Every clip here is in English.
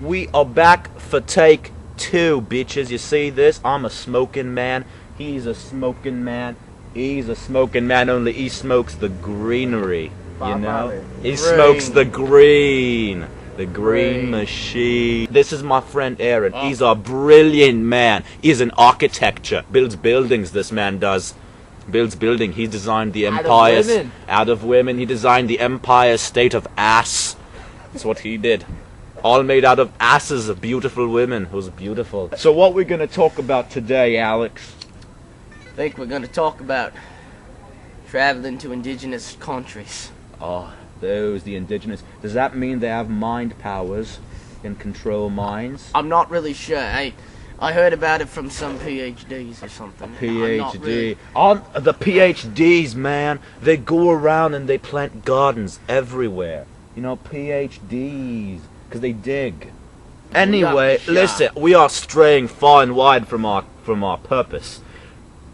We are back for take 2, bitches. You see this? I'm a smoking man. He's a smoking man. He's a smoking man, only he smokes the greenery. You know? He smokes the green. The green machine. This is my friend Aaron. He's a brilliant man. He's an architecture. Builds buildings, this man does. Builds building. He designed the empires. Out of women. He designed the Empire State of Ass. That's what he did. All made out of asses of beautiful women. It was beautiful. So what we're going to talk about today, Alex? I think we're going to talk about traveling to indigenous countries. Oh, those, the indigenous. Does that mean they have mind powers and control minds? I'm not really sure. I heard about it from some PhDs or something. PhD. On the PhDs, man, they go around and they plant gardens everywhere. You know, PhDs, because they dig. Anyway, listen, we are straying far and wide from our purpose.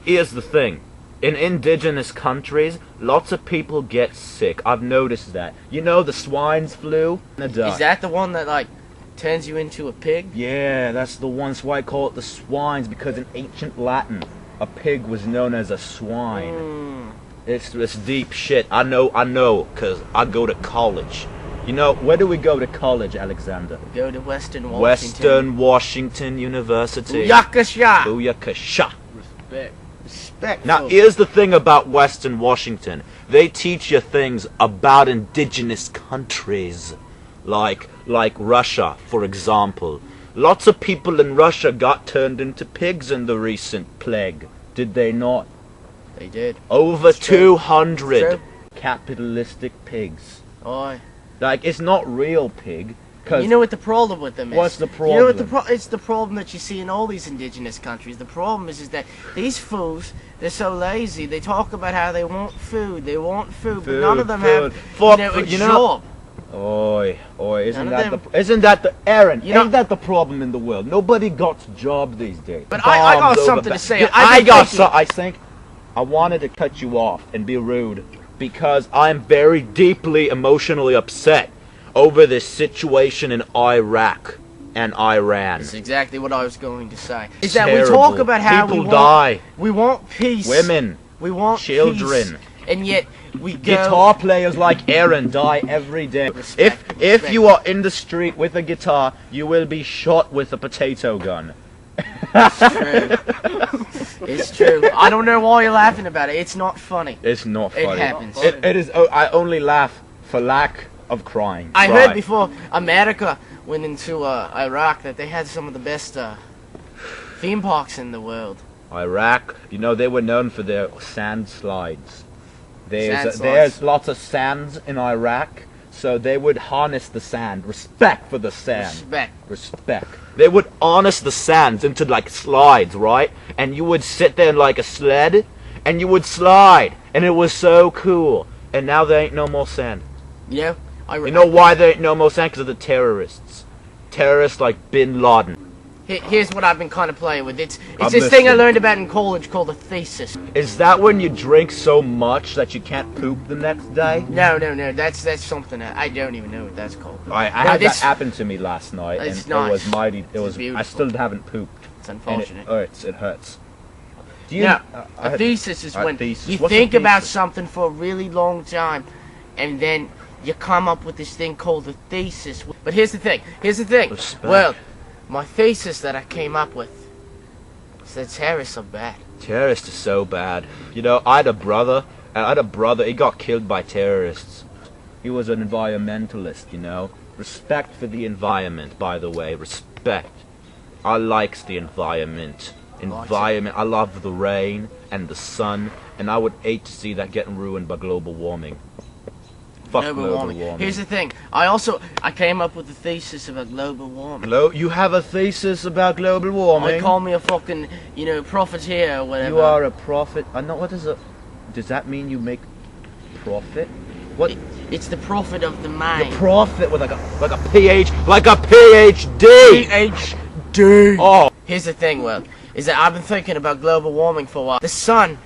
Here's the thing. In indigenous countries, lots of people get sick. I've noticed that. You know the swine's flu? Is that the one that, like, turns you into a pig? Yeah, that's the one. That's why I call it the swines, because in ancient Latin, a pig was known as a swine. It's deep shit. I know, because I go to college. You know, where do we go to college, Alexander? We go to Western Washington. Western Washington University. Booyakasha! Booyakasha. Respect. Respect. Now, here's the thing about Western Washington. They teach you things about indigenous countries. Like Russia, for example. Lots of people in Russia got turned into pigs in the recent plague. Did they not? They did. Over 200 capitalistic pigs. Oi. Like, it's not real pig. You know what the problem with them is? What's the problem? You know what it's the problem that you see in all these indigenous countries. The problem is that these fools, they're so lazy. They talk about how they want food, but none of them have a job. Oi, isn't that the Aaron? Ain't that the problem in the world? Nobody got a job these days. But I got something to say. I wanted to cut you off and be rude because I'm very deeply emotionally upset over this situation in Iraq and Iran. That's exactly what I was going to say. Is that we talk about how people die. We want peace. Women. We want children. Peace, and yet we go. Guitar players like Aaron die every day. If you are in the street with a guitar, you will be shot with a potato gun. It's true. It's true. I don't know why you're laughing about it. It's not funny. It's not funny. It happens. It is. I only laugh for lack of crying. I heard before America went into Iraq that they had some of the best theme parks in the world. Iraq, you know, they were known for their sand slides. There's lots of sands in Iraq, so they would harness the sand. Respect for the sand. Respect. They would harness the sands into like slides, right? And you would sit there in like a sled, and you would slide, and it was so cool. And now there ain't no more sand. Yeah. You know why there ain't no more sand? Because of the terrorists. Terrorists like Bin Laden. Here's what I've been kind of playing with. It's this thing I learned about in college called a thesis. Is that when you drink so much that you can't poop the next day? No. That's something I don't even know what that's called. I had that happen to me last night, and it was mighty. Beautiful. I still haven't pooped. It's unfortunate. It hurts. A thesis is when you think about something for a really long time, and then you come up with this thing called a thesis. But here's the thing. Respect. Well, my thesis that I came up with is that terrorists are bad. Terrorists are so bad. You know, I had a brother. He got killed by terrorists. He was an environmentalist, you know. Respect for the environment, by the way. Respect. I likes the environment. I love the rain and the sun, and I would hate to see that getting ruined by global warming. Fuck global warming. Here's the thing. I came up with a thesis about global warming. You have a thesis about global warming? They call me a fucking, profiteer or whatever. You are a prophet. I know. What is it? Does that mean you make profit? What? It's the profit of the mind. The profit with like a PhD. PhD. Oh. Here's the thing, is that I've been thinking about global warming for a while. The sun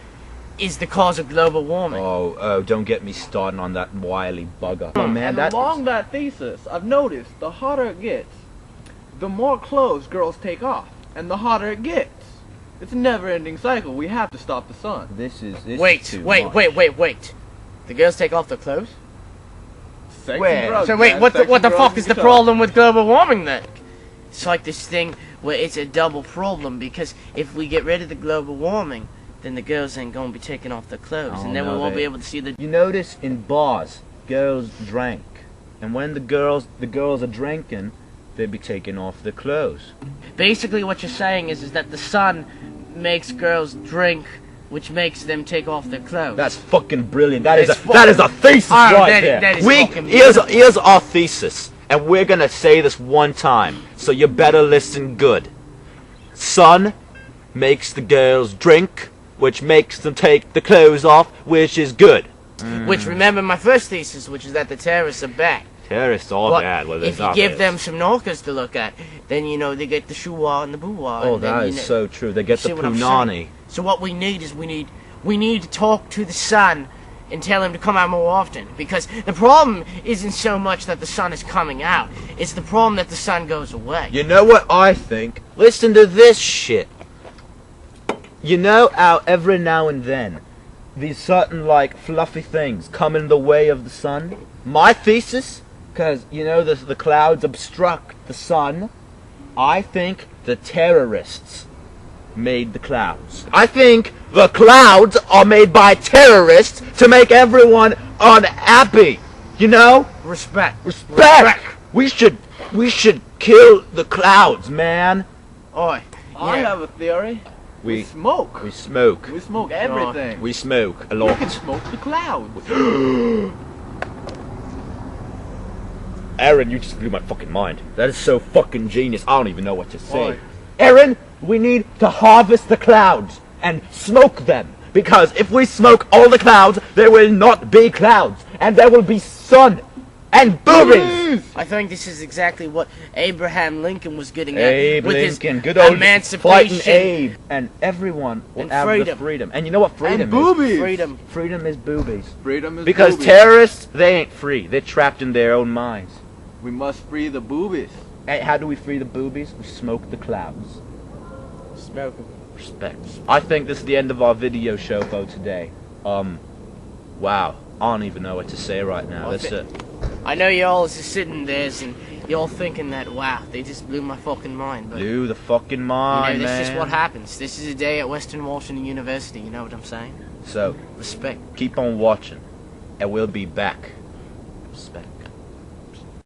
is the cause of global warming. Oh, don't get me started on that wily bugger. Oh man, and along that thesis, I've noticed the hotter it gets, the more clothes girls take off, and the hotter it gets. It's a never-ending cycle. We have to stop the sun. This is Wait. too much. The girls take off their clothes? Sex Where? and drugs, So wait, man. what Sex the and drugs fuck and is the guitar. problem with global warming then? It's like this thing where it's a double problem, because if we get rid of the global warming, then the girls ain't gonna be taking off their clothes, Oh, and then no, we won't they- be able to see the. You notice in bars, girls drank, and when the girls are drinking, they be taking off their clothes. Basically, what you're saying is that the sun makes girls drink, which makes them take off their clothes. That's fucking brilliant. That is It's a thesis Oh, right that there. is fucking Here's our thesis, and we're gonna say this one time, so you better listen good. Sun makes the girls drink, which makes them take the clothes off, which is good. Which, remember my first thesis, which is that the terrorists are back. Terrorists are But bad. Well, if you give them some norcas to look at, then you know they get the shuwa and the buwa. Oh, and then, that you is know- so true. They get the see what I'm punani. saying? So what we need is we need to talk to the sun and tell him to come out more often. Because the problem isn't so much that the sun is coming out; it's the problem that the sun goes away. You know what I think? Listen to this shit. You know how every now and then these certain like fluffy things come in the way of the sun? My thesis, because you know the clouds obstruct the sun, I think the terrorists made the clouds. I think the clouds are made by terrorists to make everyone unhappy. You know? Respect. Respect. We should kill the clouds, man. Oi. I Yeah. have a theory. We smoke. we smoke. We smoke everything. We smoke a We lot. can smoke the clouds. Aaron, you just blew my fucking mind. That is so fucking genius. I don't even know what to say. Why? Aaron, we need to harvest the clouds and smoke them. Because if we smoke all the clouds, there will not be clouds. And there will be sun and boobies. I think this is exactly what Abraham Lincoln was getting at Abe with Lincoln, his good old fighting emancipation Abe. And everyone will and have the freedom. freedom. And you know what freedom And is? boobies. freedom. Freedom is boobies. Freedom is Because boobies. terrorists, they ain't free. They're trapped in their own minds. We must free the boobies. Hey, how do we free the boobies? We smoke the clouds. Smoking. Respect. I think this is the end of our video show for today. Wow. I don't even know what to say right now. Well, That's it. I know y'all is just sitting there and y'all thinking that, wow, they just blew my fucking mind. But Blew the fucking you mind, know, this man. is what happens. This is a day at Western Washington University. You know what I'm saying? So, Respect. keep on watching. And we'll be back. Respect.